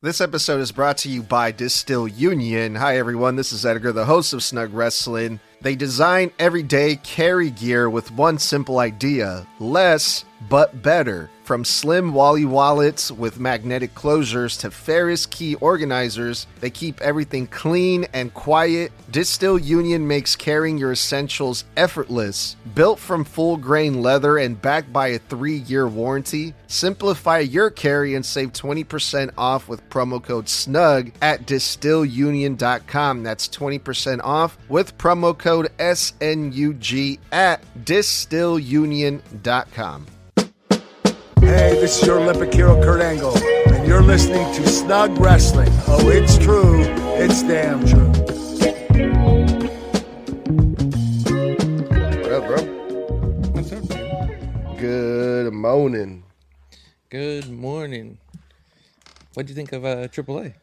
This episode is brought to you by Distill Union. Hi everyone, this is Edgar, the host of Snug Wrestling. They design everyday carry gear with one simple idea: less but better. From slim Wally wallets with magnetic closures to Ferris key organizers, they keep everything clean and quiet. Distill Union makes carrying your essentials effortless. Built from full grain leather and backed by a 3-year warranty, simplify your carry and save 20% off with promo code SNUG at DistillUnion.com. That's 20% off with promo code SNUG at DistillUnion.com. Hey, this is your Olympic hero, Kurt Angle, and you're listening to Snug Wrestling. Oh, it's true. It's damn true. What up, bro? What's up, dude? Good morning. Good morning. What'd you think of AAA?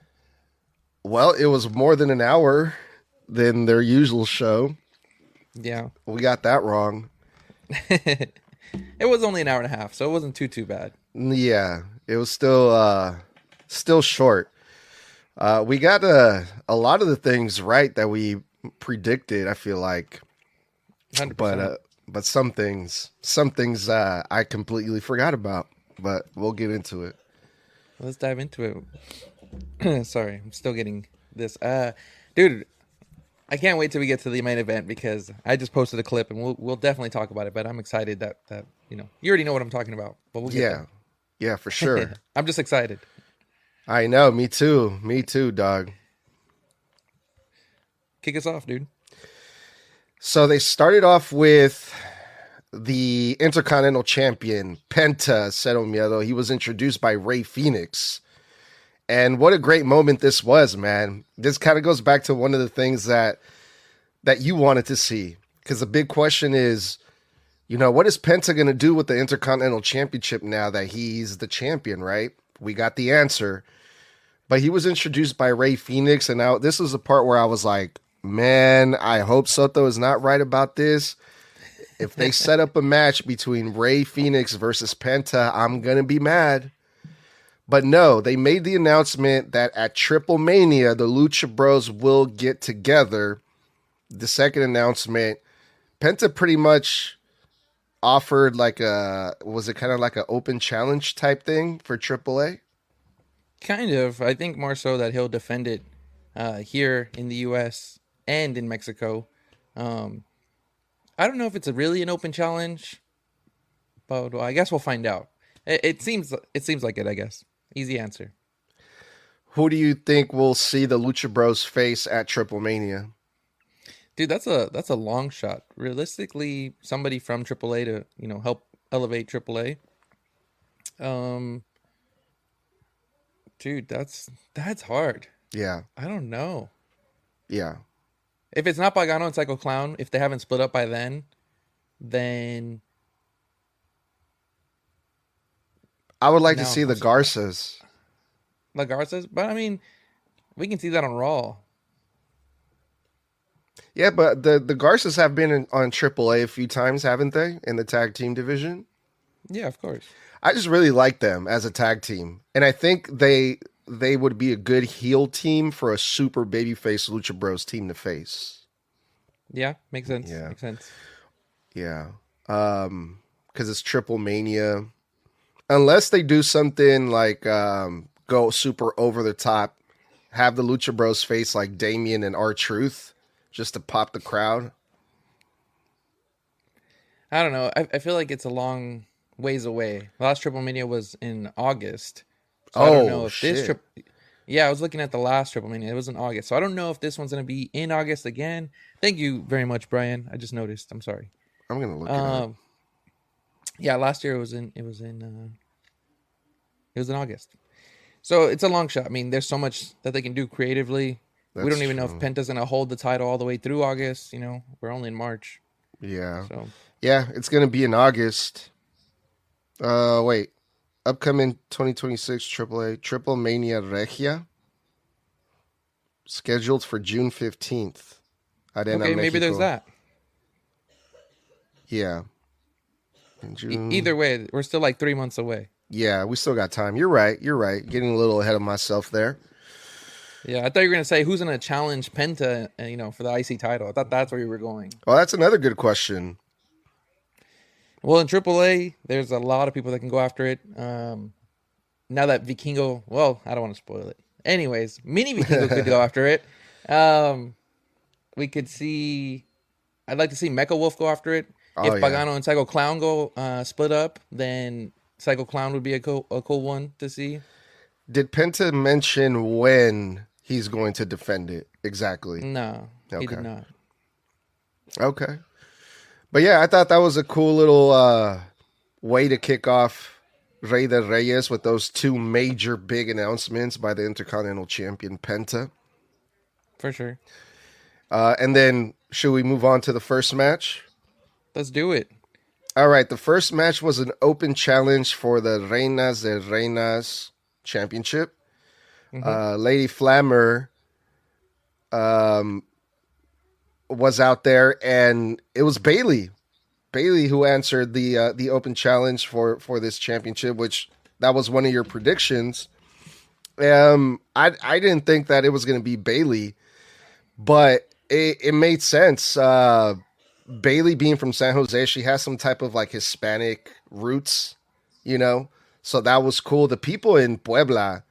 Well, it was more than an hour than their usual show. Yeah. We got that wrong. It was only an hour and a half, so it wasn't too bad. Yeah, it was still short. We got a lot of the things right that we predicted, I feel like. 100%. But some things I completely forgot about, but we'll get into it. Let's dive into it. Sorry, I'm still getting this. Dude, I can't wait till we get to the main event because I just posted a clip and we'll definitely talk about it. But I'm excited that you already know what I'm talking about. But we'll get yeah, for sure. I'm just excited. I know, me too, dog. Kick us off, dude. So they started off with the Intercontinental Champion Penta Cero Miedo. He was introduced by Rey Fénix. And what a great moment this was, man. This kind of goes back to one of the things that you wanted to see. Because the big question is, what is Penta going to do with the Intercontinental Championship now that he's the champion, right? We got the answer. But he was introduced by Rey Fénix, and now this was the part where I was like, man, I hope Soto is not right about this. If they set up a match between Rey Fénix versus Penta, I'm going to be mad. But no, they made the announcement that at Triple Mania, the Lucha Bros will get together. The second announcement, Penta pretty much offered was it kind of like an open challenge type thing for AAA? Kind of. I think more so that he'll defend it here in the U.S. and in Mexico. I don't know if it's really an open challenge, but I guess we'll find out. It seems like it, I guess. Easy answer. Who do you think will see the Lucha Bros face at Triple Mania? Dude, that's a long shot. Realistically, somebody from AAA to help elevate AAA. Dude, that's hard. Yeah. I don't know. Yeah. If it's not Pagano and Psycho Clown, if they haven't split up by then I would like to see the Garças. The Garças? But I mean, we can see that on Raw. Yeah, but the Garças have been on AAA a few times, haven't they? In the tag team division? Yeah, of course. I just really like them as a tag team. And I think they would be a good heel team for a super babyface Lucha Bros team to face. Yeah, makes sense. Yeah. Makes sense. Yeah. Because it's Triple Mania. Unless they do something like go super over the top, have the Lucha Bros face like Damien and R-Truth just to pop the crowd. I don't know. I feel like it's a long ways away. The last Triple Mania was in August. So I don't know if shit. Yeah, I was looking at the last Triple Mania. It was in August. So I don't know if this one's going to be in August again. Thank you very much, Brian. I just noticed. I'm sorry. I'm going to look it up. Yeah, last year it was in August. So it's a long shot. I mean, there's so much that they can do creatively. We don't even know if Penta's going to hold the title all the way through August. We're only in March. Yeah. So yeah, it's going to be in August. Wait. Upcoming 2026 AAA Triple Mania Regia. Scheduled for June 15th. Arena okay, maybe Mexico. there's that. Yeah. In June. Either way, we're still like 3 months away. Yeah, we still got time. You're right. You're right. Getting a little ahead of myself there. Yeah, I thought you were gonna say who's gonna challenge Penta, for the IC title. I thought that's where you were going. Well, that's another good question. Well, in AAA, there's a lot of people that can go after it. Now that Vikingo, well, I don't want to spoil it. Anyways, Mini Vikingo could go after it. We could see. I'd like to see Mecha Wolf go after it. Oh, If yeah. Pagano and Psycho Clown go split up, then Psycho Clown would be a cool one to see. Did Penta mention when he's going to defend it exactly? No, he Okay. did not. Okay. But yeah, I thought that was a cool little way to kick off Rey de Reyes with those two major big announcements by the Intercontinental Champion Penta. For sure. And then, should we move on to the first match? Let's do it. All right, the first match was an open challenge for the Reinas de Reinas Championship. Lady Flammer was out there, and it was Bailey who answered the open challenge for this championship, which that was one of your predictions. I didn't think that it was going to be Bailey, but it made sense. Bailey being from San Jose, she has some type of like Hispanic roots, so that was cool. The people in Puebla,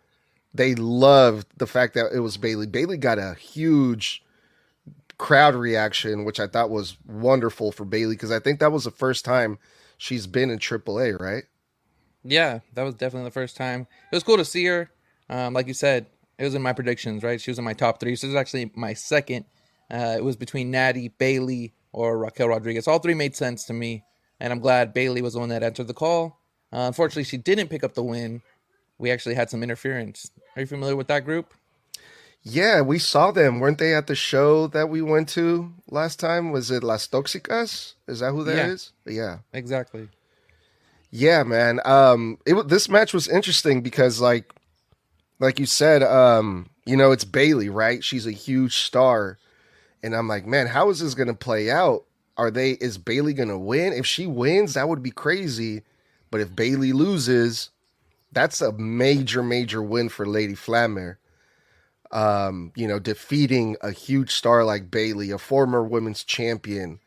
they loved the fact that it was Bailey. Bailey got a huge crowd reaction, which I thought was wonderful for Bailey, because I think that was the first time she's been in AAA, right? Yeah, that was definitely the first time. It was cool to see her. Like you said, it was in my predictions, right? She was in my top 3. So this is actually my second. It was between Natty, Bailey, or Raquel Rodriguez. All 3 made sense to me, and I'm glad Bailey was the one that answered the call. Unfortunately, she didn't pick up the win. We actually had some interference. Are you familiar with that group? Yeah, we saw them. Weren't they at the show that we went to last time? Was it Las Toxicas? Is that who that is? Yeah. Exactly. Yeah, man. This match was interesting because like you said, it's Bailey, right? She's a huge star. And I'm like, man, how is this going to play out? Is Bailey going to win? If she wins, that would be crazy. But if Bailey loses, that's a major, major win for Lady Flammer. Defeating a huge star like Bailey, a former women's champion.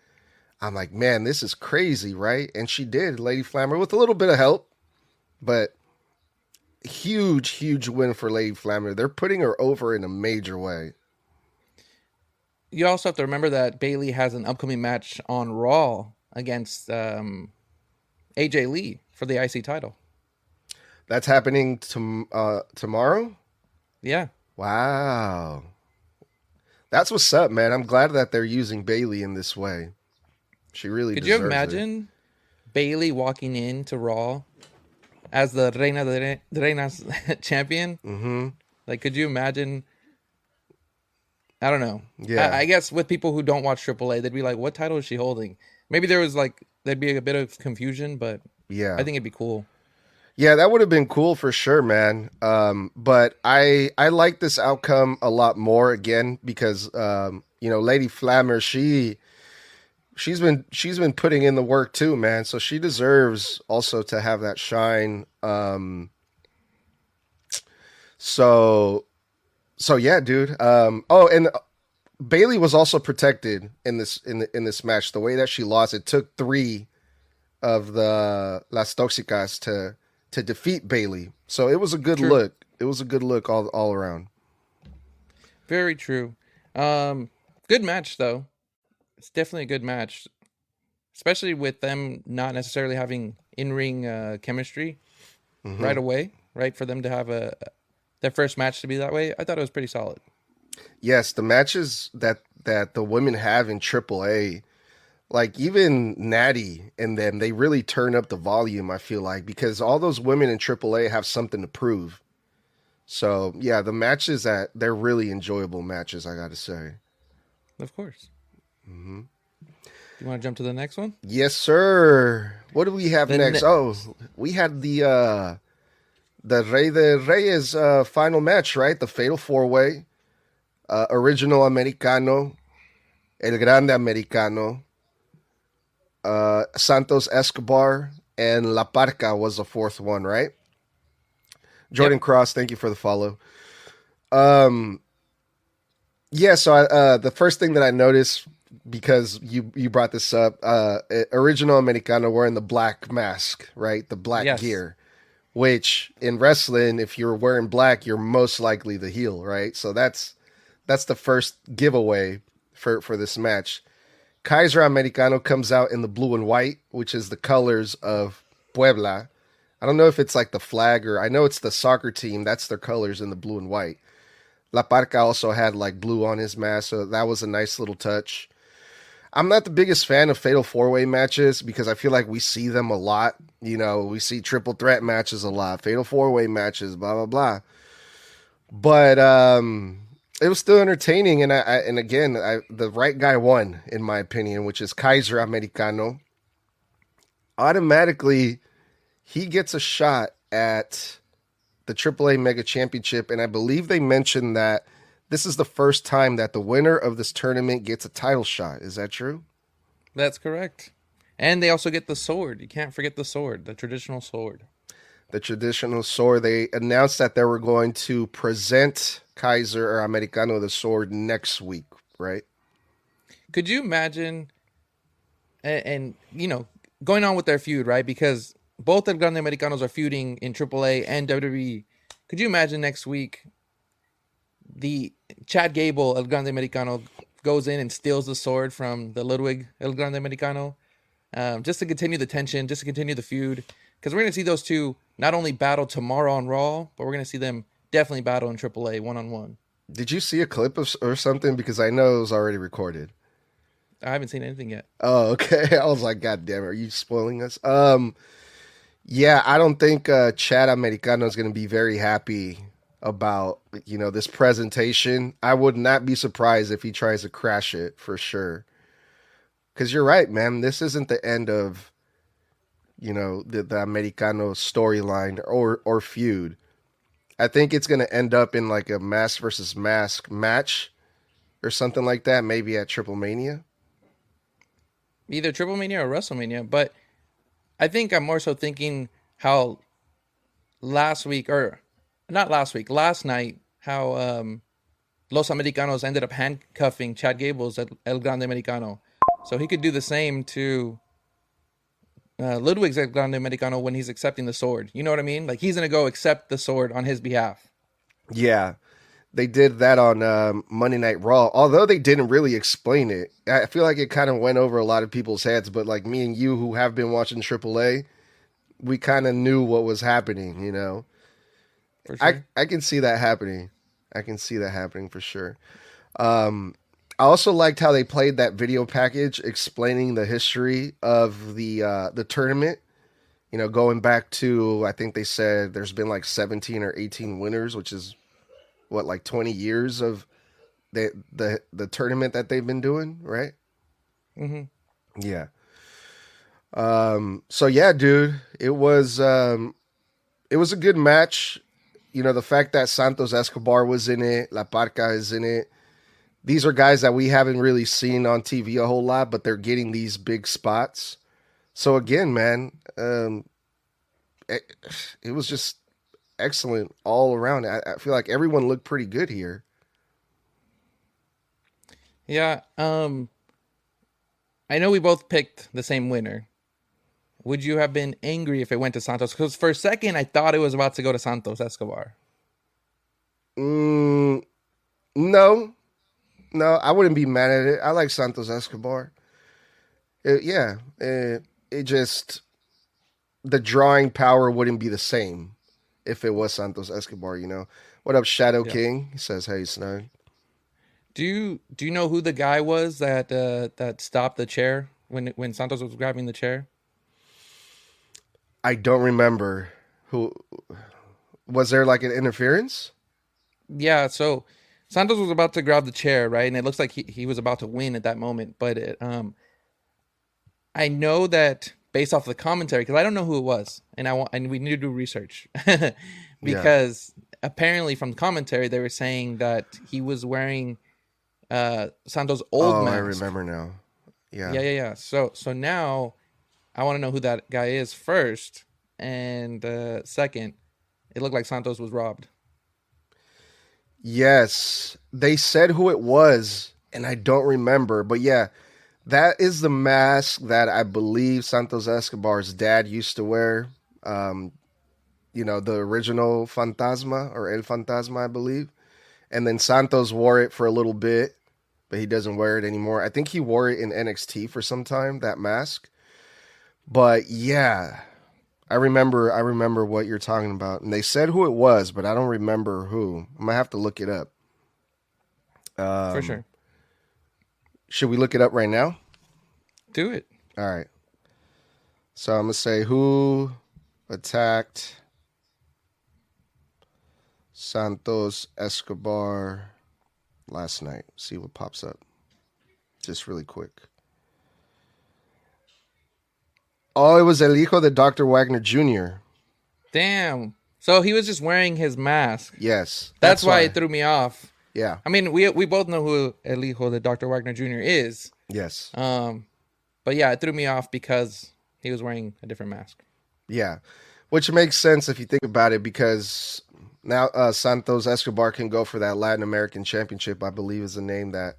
I'm like, man, this is crazy, right? And she did, Lady Flammer, with a little bit of help. But huge, huge win for Lady Flammer. They're putting her over in a major way. You also have to remember that Bailey has an upcoming match on Raw against AJ Lee for the IC title. That's happening tomorrow? Yeah. Wow. That's what's up, man. I'm glad that they're using Bailey in this way. She really Could you deserves imagine Bailey walking into Raw as the Reina de Reinas champion? Mm-hmm. Like, could you imagine? I don't know. Yeah. I guess with people who don't watch AAA, they'd be like, what title is she holding? Maybe there'd be a bit of confusion, but Yeah. I think it'd be cool. Yeah, that would have been cool for sure, man. But I like this outcome a lot more again because Lady Flammer, she's been putting in the work too, man. So she deserves also to have that shine. So yeah, dude. And Bailey was also protected in this match. The way that she lost, it took 3 of the Las Toxicas to defeat Bailey. So it was a good look. It was a good look all around. Very true. Good match though. It's definitely a good match, especially with them not necessarily having in-ring chemistry right away. Right, for them to have their first match to be that way, I thought it was pretty solid. Yes, the matches that the women have in AAA, like even Natty and them, they really turn up the volume, I feel like, because all those women in AAA have something to prove. So, yeah, the matches they're really enjoyable matches, I got to say. Of course. Mm-hmm. You want to jump to the next one? Yes, sir. What do we have next? We had the Rey de Reyes final match, right? The Fatal 4-Way. Original Americano. El Grande Americano. Santos Escobar. And La Parka was the 4th one, right? Jordan Cross, thank you for the follow. Yeah, so the first thing that I noticed, because you brought this up, original Americano wearing the black mask, right? The black gear, which in wrestling, if you're wearing black, you're most likely the heel, right? So that's the first giveaway for this match. Kaiser Americano comes out in the blue and white, which is the colors of Puebla. I don't know if it's like the flag, or I know it's the soccer team. That's their colors in the blue and white. La Parka also had like blue on his mask, so that was a nice little touch. I'm not the biggest fan of Fatal 4-Way matches because I feel like we see them a lot. You know, we see triple threat matches a lot, Fatal 4-Way matches, blah, blah, blah. But it was still entertaining, and the right guy won, in my opinion, which is Kaiser Americano. Automatically, he gets a shot at the AAA Mega Championship, and I believe they mentioned that this is the first time that the winner of this tournament gets a title shot. Is that true? That's correct. And they also get the sword. You can't forget the sword, the traditional sword. The traditional sword. They announced that they were going to present Kaiser or Americano the sword next week, right? Could you imagine, and you know, going on with their feud, right? Because both the Grande Americanos are feuding in AAA and WWE. Could you imagine next week the Chad Gable El Grande Americano goes in and steals the sword from the Ludwig El Grande Americano, just to continue the tension, just to continue the feud? Because we're going to see those two not only battle tomorrow on Raw, but we're going to see them definitely battle in AAA one-on-one. Did you see a clip or something? Because I know it was already recorded. I haven't seen anything yet. Oh, okay. I was like, God damn it, are you spoiling us? Yeah, I don't think Chad Americano is going to be very happy about, you know, this presentation. I would not be surprised if he tries to crash it, for sure. Because you're right, man. This isn't the end of, you know, the Americano storyline or feud. I think it's going to end up in like a mask versus mask match or something like that, maybe at Triple Mania. Either Triple Mania or WrestleMania, but I think I'm more so thinking how last night, how Los Americanos ended up handcuffing Chad Gable's El Grande Americano. So he could do the same to Ludwig's El Grande Americano when he's accepting the sword. You know what I mean? Like, he's going to go accept the sword on his behalf. Yeah, they did that on Monday Night Raw, although they didn't really explain it. I feel like it kind of went over a lot of people's heads, but like me and you who have been watching AAA, we kind of knew what was happening, you know? For sure. I can see that happening. I can see that happening for sure. I also liked how they played that video package explaining the history of the tournament. You know, going back to, I think they said there's been like 17 or 18 winners, which is what, like 20 years of the tournament that they've been doing, right? Mm-hmm. Yeah. So yeah, dude, it was a good match. You know, the fact that Santos Escobar was in it, La Parka is in it. These are guys that we haven't really seen on TV a whole lot, but they're getting these big spots. So again, man, it was just excellent all around. I feel like everyone looked pretty good here. Yeah. I know we both picked the same winner. Would you have been angry if it went to Santos? Because for a second, I thought it was about to go to Santos Escobar. No, I wouldn't be mad at it. I like Santos Escobar. It just, the drawing power wouldn't be the same if it was Santos Escobar, you know. What up, Shadow King? He says, hey, Snug. Do you know who the guy was that stopped the chair when Santos was grabbing the chair? I don't remember. Who was there, like an interference? Yeah, so Santos was about to grab the chair, right? And it looks like he was about to win at that moment. But I know that based off the commentary, because I don't know who it was, and we need to do research because apparently from commentary they were saying that he was wearing Santos' old mask. I remember now. Yeah. So now I want to know who that guy is first, and second, it looked like Santos was robbed. Yes, they said who it was, and I don't remember. But yeah, that is the mask that I believe Santos Escobar's dad used to wear. The original Fantasma or El Fantasma, I believe. And then Santos wore it for a little bit, but he doesn't wear it anymore. I think he wore it in NXT for some time, that mask. But yeah, I remember what you're talking about. And they said who it was, but I don't remember who. I'm gonna have to look it up. For sure. Should we look it up right now? Do it. All right. So I'm gonna say who attacked Santos Escobar last night. See what pops up. Just really quick. Oh, it was El Hijo de Dr. Wagner Jr. Damn. So he was just wearing his mask. Yes. That's why it threw me off. Yeah. I mean, we both know who El Hijo de Dr. Wagner Jr. is. Yes. But yeah, it threw me off because he was wearing a different mask. Yeah. Which makes sense if you think about it, because now Santos Escobar can go for that Latin American Championship, I believe is the name, that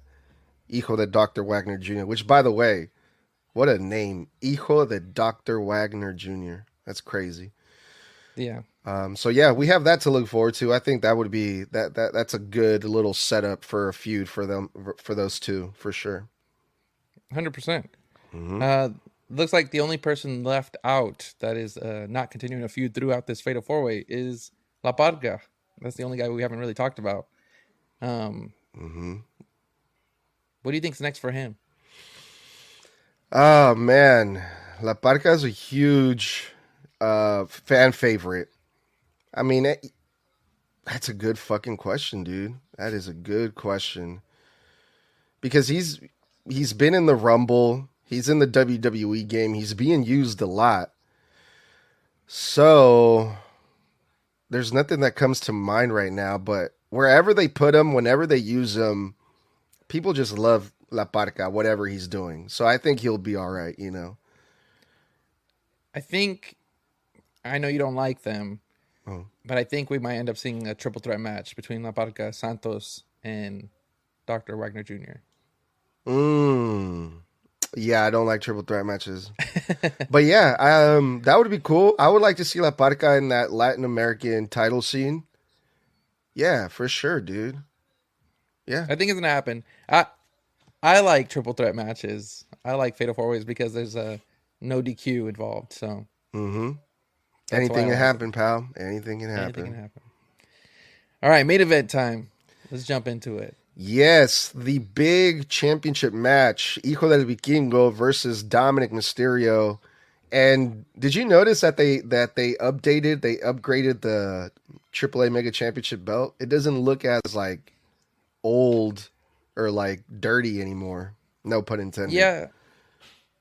Hijo de Dr. Wagner Jr., which, by the way, what a name. Hijo de Dr. Wagner Jr. That's crazy. Yeah. So yeah, we have that to look forward to. I think that would be that's a good little setup for a feud for those two, for sure. 100%. Looks like the only person left out that is not continuing a feud throughout this Fatal 4-Way is La Parka. That's the only guy we haven't really talked about. What do you think's next for him? Oh man, La Parka is a huge fan favorite. I mean, that's a good fucking question, dude. That is a good question, because he's been in the Rumble. He's in the WWE game. He's being used a lot. So there's nothing that comes to mind right now, but wherever they put him, whenever they use him, people just love La Parka, whatever he's doing. So I think he'll be all right, I know you don't like them, but I think we might end up seeing a triple threat match between La Parka, Santos, and Dr. Wagner Jr. Yeah, I don't like triple threat matches. But yeah, that would be cool. I would like to see La Parka in that Latin American title scene. Yeah, for sure, dude. Yeah. I think it's going to happen. I like triple threat matches. I like Fatal 4-Ways because there's no DQ involved. So anything can happen, pal. Anything can happen. Anything can happen. All right, main event time. Let's jump into it. Yes, the big championship match, Hijo del Vikingo versus Dominik Mysterio. And did you notice that they upgraded the AAA Mega Championship belt? It doesn't look as like old or like dirty anymore. No pun intended. Yeah,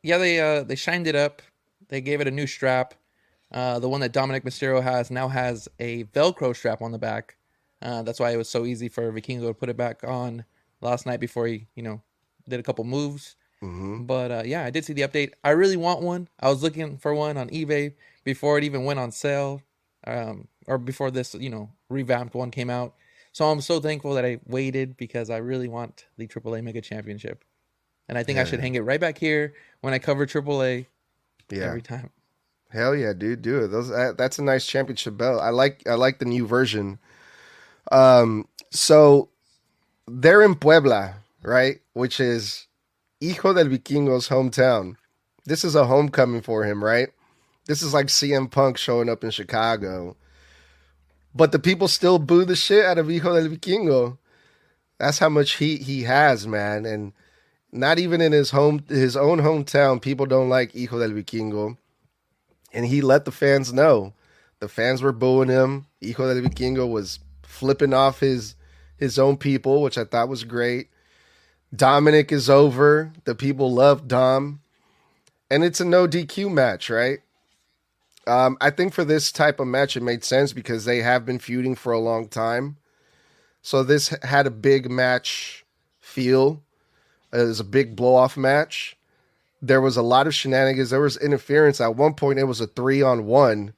they shined it up. They gave it a new strap. The one that Dominik Mysterio now has a Velcro strap on the back. That's why it was so easy for Vikingo to put it back on last night before he, did a couple moves. But yeah, I did see the update. I really want one. I was looking for one on eBay before it even went on sale, or before this, revamped one came out. So I'm so thankful that I waited, because I really want the AAA Mega Championship. And I think I should hang it right back here when I cover AAA every time. Hell yeah, dude, do it. That's a nice championship belt. I like the new version. So they're in Puebla, right? Which is Hijo del Vikingo's hometown. This is a homecoming for him, right? This is like CM Punk showing up in Chicago. But the people still boo the shit out of Hijo del Vikingo. That's how much heat he has, man. And not even in his own hometown, people don't like Hijo del Vikingo. And he let the fans know. The fans were booing him. Hijo del Vikingo was flipping off his own people, which I thought was great. Dominik is over. The people love Dom. And it's a no DQ match, right? I think for this type of match, it made sense because they have been feuding for a long time. So this had a big match feel. It was a big blow-off match. There was a lot of shenanigans. There was interference. At one point, it was a 3-on-1.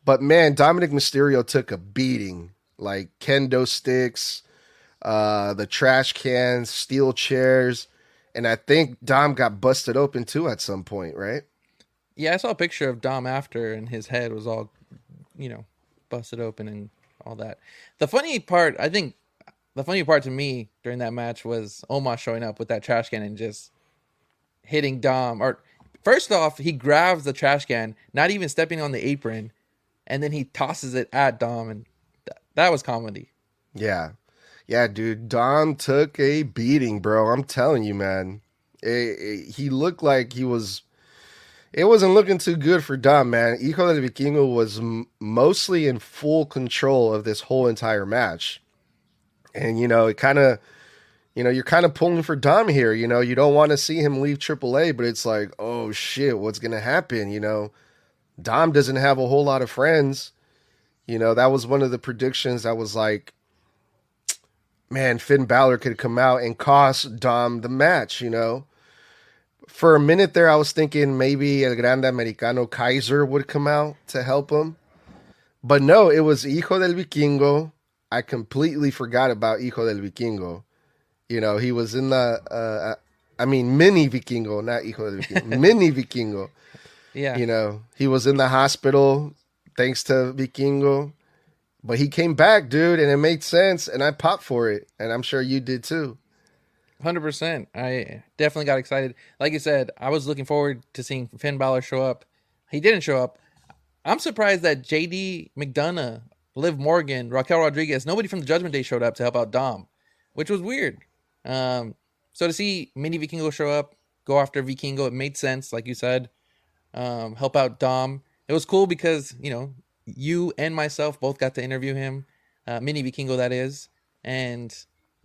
But man, Dominik Mysterio took a beating, like kendo sticks, the trash cans, steel chairs, and I think Dom got busted open too at some point, right? Yeah, I saw a picture of Dom after, and his head was all, busted open and all that. The funny part, I think, the funny part to me during that match was Omos showing up with that trash can and just hitting Dom. Or first off, he grabs the trash can, not even stepping on the apron, and then he tosses it at Dom, and that was comedy. Yeah. Yeah, dude. Dom took a beating, bro. I'm telling you, man. He looked like he was... It wasn't looking too good for Dom, man. Hijo del Vikingo was mostly in full control of this whole entire match. And, it kind of... you're kind of pulling for Dom here. You don't want to see him leave AAA, but it's like, oh, shit, what's going to happen? Dom doesn't have a whole lot of friends. That was one of the predictions that was like, man, Finn Balor could come out and cost Dom the match, For a minute there, I was thinking maybe El Grande Americano Kaiser would come out to help him. But no, it was Hijo del Vikingo. I completely forgot about Hijo del Vikingo. He was in the, Mini Vikingo, not Hijo del Vikingo. Mini Vikingo. Yeah. He was in the hospital thanks to Vikingo. But he came back, dude, and it made sense, and I popped for it. And I'm sure you did too. 100%. I definitely got excited. Like you said, I was looking forward to seeing Finn Balor show up. He didn't show up. I'm surprised that JD McDonough, Liv Morgan, Raquel Rodriguez, nobody from the Judgment Day showed up to help out Dom, which was weird. So to see Mini Vikingo show up, go after Vikingo, it made sense, like you said. Help out Dom. It was cool because, you and myself both got to interview him, Mini Vikingo that is, and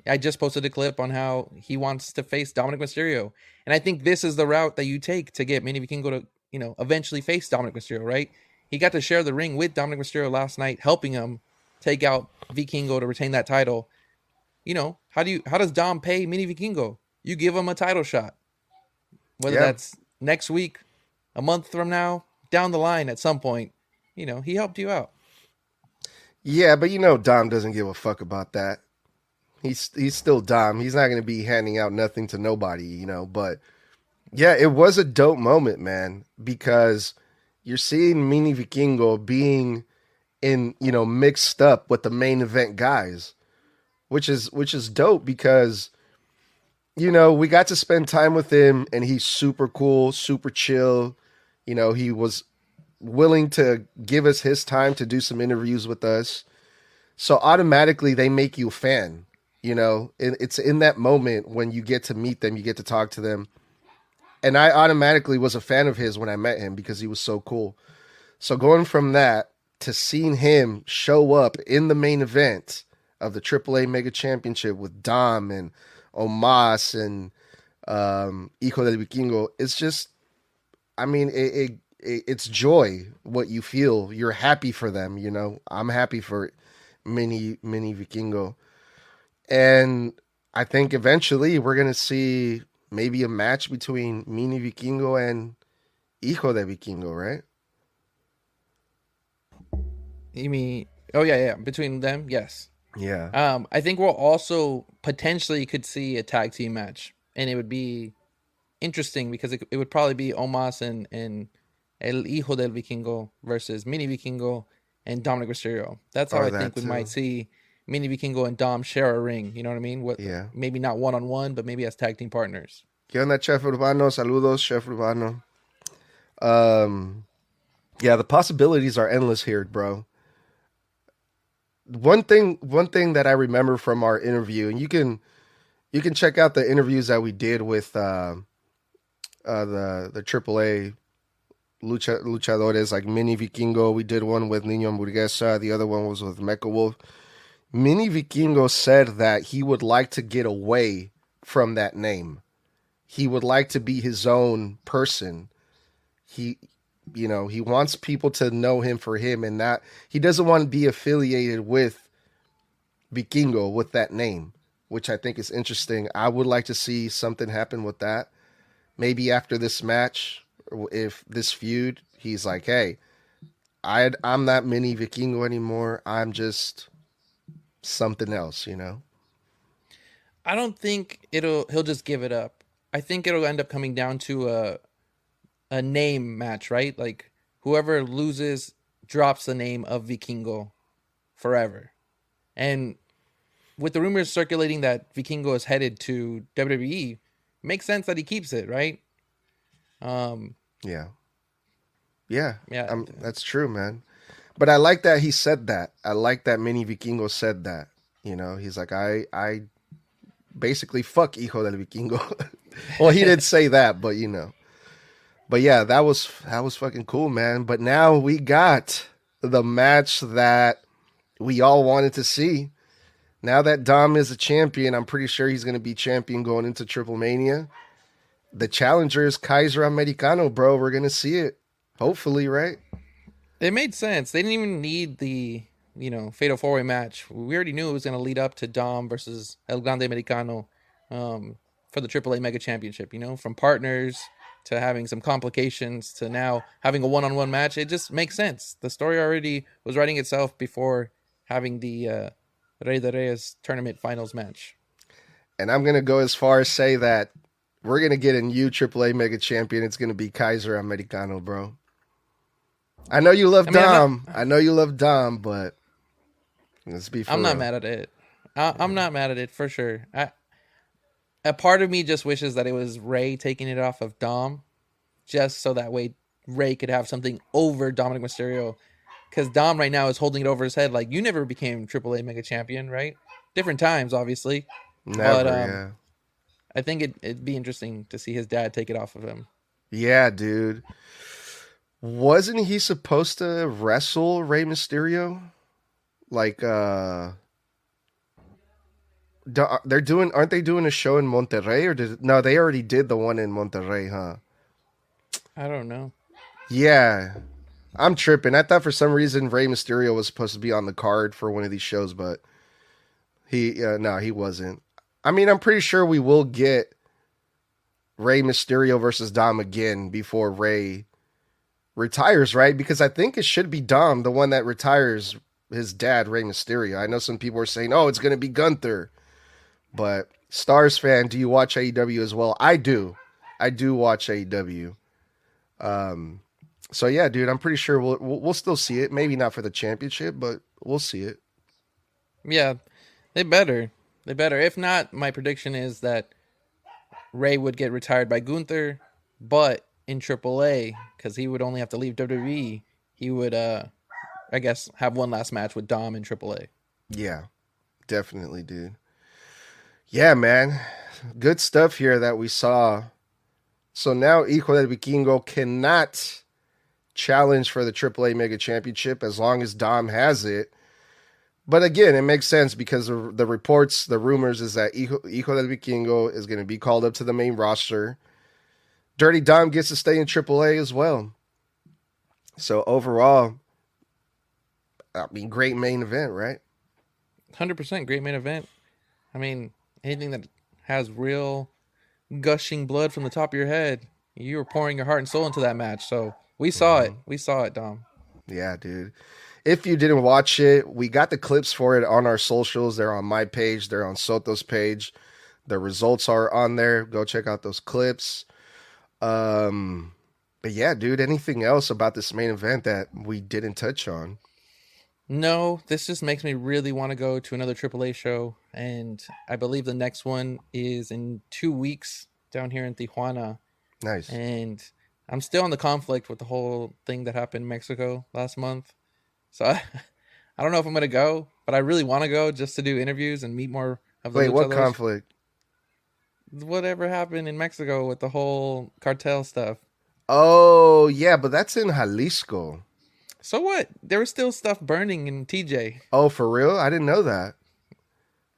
I just posted a clip on how he wants to face Dominik Mysterio. And I think this is the route that you take to get Mini Vikingo to, eventually face Dominik Mysterio, right? He got to share the ring with Dominik Mysterio last night, helping him take out Vikingo to retain that title. How does Dom pay Mini Vikingo? You give him a title shot. Whether that's next week, a month from now, down the line at some point, he helped you out. Yeah, but Dom doesn't give a fuck about that. He's still Dom. He's not going to be handing out nothing to nobody, But yeah, it was a dope moment, man, because you're seeing Mini Vikingo being in, mixed up with the main event guys, which is dope because, we got to spend time with him and he's super cool, super chill. He was willing to give us his time to do some interviews with us. So automatically they make you a fan. It's in that moment when you get to meet them, you get to talk to them. And I automatically was a fan of his when I met him because he was so cool. So going from that to seeing him show up in the main event of the AAA Mega Championship with Dom and Omos and Hijo del Vikingo, it's just, it's joy what you feel. You're happy for them, I'm happy for Mini Vikingo. And I think eventually we're going to see maybe a match between Mini Vikingo and Hijo de Vikingo, right? You mean, oh yeah, between them, yes. Yeah. I think we'll also potentially could see a tag team match, and it would be interesting because it would probably be Omos and El Hijo del Vikingo versus Mini Vikingo and Dominik Mysterio. That's how I think we might see Mini Vikingo and Dom share a ring. You know what I mean? Yeah. Maybe not one-on-one, but maybe as tag team partners. ¿Qué onda, Chef Urbano? Saludos, Chef Urbano. Yeah, the possibilities are endless here, bro. One thing that I remember from our interview, and you can check out the interviews that we did with the AAA luchadores like Mini Vikingo. We did one with Niño Hamburguesa. The other one was with Mecha Wolf. Mini Vikingo said that he would like to get away from that name. He would like to be his own person. He wants people to know him for him and not, he doesn't want to be affiliated with Vikingo with that name, which I think is interesting. I would like to see something happen with that. Maybe after this match, if this feud, he's like, hey, I'm not mini Vikingo anymore. I'm just something else, you know? I don't think he'll just give it up. I think it'll end up coming down to a name match, right? Like whoever loses drops the name of Vikingo forever. And with the rumors circulating that Vikingo is headed to WWE, makes sense that he keeps it, right? Yeah. Yeah. Yeah. That's true, man. But I like that he said that. I like that Mini Vikingo said that. You know, he's like, I basically fuck Hijo del Vikingo. Well, he did say that, but you know. But yeah, that was fucking cool, man. But now we got the match that we all wanted to see. Now that Dom is a champion, I'm pretty sure he's going to be champion going into Triple Mania. The challenger is Kaiser Americano, bro. We're going to see it. Hopefully, right? It made sense. They didn't even need the, fatal four-way match. We already knew it was going to lead up to Dom versus El Grande Americano for the AAA Mega Championship, from partners to having some complications to now having a one-on-one match. It just makes sense. The story already was writing itself before having the Rey de Reyes tournament finals match. And I'm going to go as far as say that we're going to get a new AAA Mega Champion. It's going to be Kaiser Americano, bro. I know you love Dom. I know you love Dom, but let's be for I'm real. not mad at it. I'm not mad at it for sure. A part of me just wishes that it was Rey taking it off of Dom, just so that way Rey could have something over Dominik Mysterio. Because Dom right now is holding it over his head like, you never became AAA Mega Champion, right? Different times, obviously. Never, but, yeah. I think it'd be interesting to see his dad take it off of him. Yeah, dude. Wasn't he supposed to wrestle Rey Mysterio? Like, aren't they doing a show in Monterrey, or no, they already did the one in Monterrey, huh? I don't know. Yeah. I'm tripping. I thought for some reason Rey Mysterio was supposed to be on the card for one of these shows, but he wasn't. I mean, I'm pretty sure we will get Rey Mysterio versus Dom again before Rey retires, right? Because I think it should be Dom, the one that retires his dad, Rey Mysterio. I know some people are saying, oh, it's going to be Gunther. But Stars fan, do you watch AEW as well? I do. I do watch AEW. So yeah, dude, I'm pretty sure we'll still see it. Maybe not for the championship, but we'll see it. Yeah, they better. They better. If not, my prediction is that Rey would get retired by Gunther, but in AAA, because he would only have to leave WWE, he would, I guess, have one last match with Dom in AAA. Yeah, definitely, dude. Yeah, man. Good stuff here that we saw. So now Hijo del Vikingo cannot challenge for the AAA Mega Championship as long as Dom has it. But again, it makes sense because the reports, the rumors is that Hijo del Vikingo is going to be called up to the main roster. Dirty Dom gets to stay in AAA as well. So overall, I mean, great main event, right? 100% great main event. I mean, anything that has real gushing blood from the top of your head, you were pouring your heart and soul into that match. So we saw it. We saw it, Dom. Yeah, dude. If you didn't watch it, we got the clips for it on our socials. They're on my page. They're on Soto's page. The results are on there. Go check out those clips. But yeah, dude, anything else about this main event that we didn't touch on? No, this just makes me really want to go to another AAA show. And I believe the next one is in 2 weeks down here in Tijuana. Nice. And I'm still in the conflict with the whole thing that happened in Mexico last month. So I don't know if I'm going to go, but I really want to go just to do interviews and meet more of the Wait, what luchadores. conflict? Whatever happened in Mexico with the whole cartel stuff. Oh, yeah, but that's in Jalisco. So what? There was still stuff burning in TJ. Oh, for real? I didn't know that.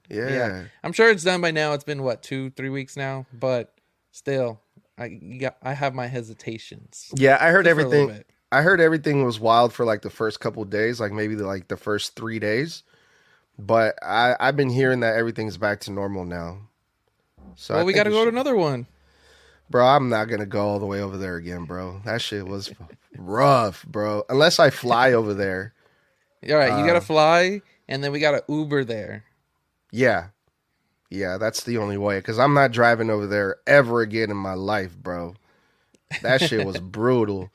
Yeah. I'm sure it's done by now. It's been, 2-3 weeks now? But still, I have my hesitations. Yeah, I heard Just for a little everything. bit. I heard everything was wild for like the first couple of days, like maybe the first 3 days. But I've been hearing that everything's back to normal now. So Well, we got to go to another one. Bro, I'm not gonna go all the way over there again, bro. That shit was rough, bro. Unless I fly over there. All right, you gotta fly, and then we gotta Uber there. Yeah. Yeah, that's the only way. Because I'm not driving over there ever again in my life, bro. That shit was brutal.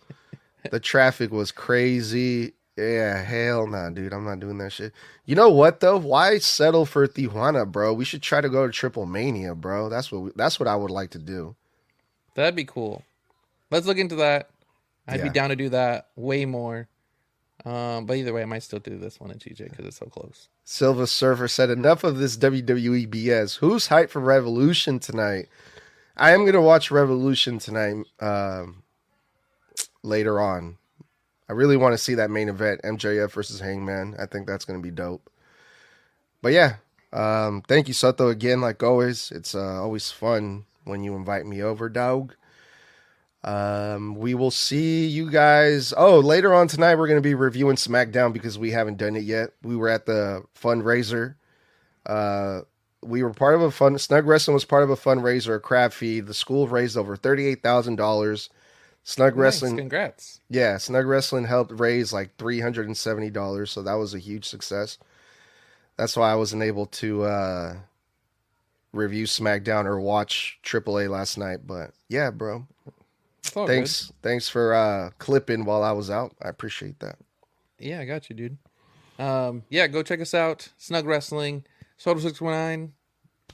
The traffic was crazy. Yeah, hell nah, dude. I'm not doing that shit. You know what though? Why settle for Tijuana, bro? We should try to go to Triple Mania, bro. That's what I would like to do. That'd be cool. Let's look into that. I'd be Yeah. down to do that way more. But either way, I might still do this one at GJ because it's so close. Silva Surfer said, enough of this WWE BS. Who's hyped for Revolution tonight? I am going to watch Revolution tonight later on. I really want to see that main event, MJF versus Hangman. I think that's going to be dope. But yeah, thank you, Soto, again, like always. It's always fun when you invite me over, dog. We will see you guys. Oh, later on tonight, we're going to be reviewing SmackDown because we haven't done it yet. We were at the fundraiser. We were part of Snug Wrestling was part of a fundraiser, a crab feed. The school raised over $38,000. Snug Wrestling. Congrats. Yeah, Snug Wrestling helped raise like $370. So that was a huge success. That's why I wasn't able to review SmackDown or watch AAA last night. But yeah, bro. Thanks for clipping while I was out. I appreciate that. Yeah, I got you, dude. Yeah, go check us out. Snug Wrestling, Soto619.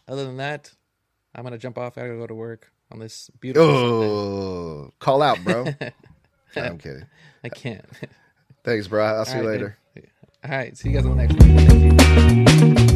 Other than that, I'm gonna jump off. I gotta go to work on this beautiful Sunday. Call out, bro. No, I'm kidding. I can't. Thanks, bro. I'll see you later. All right, see you guys on the next one. Thank you.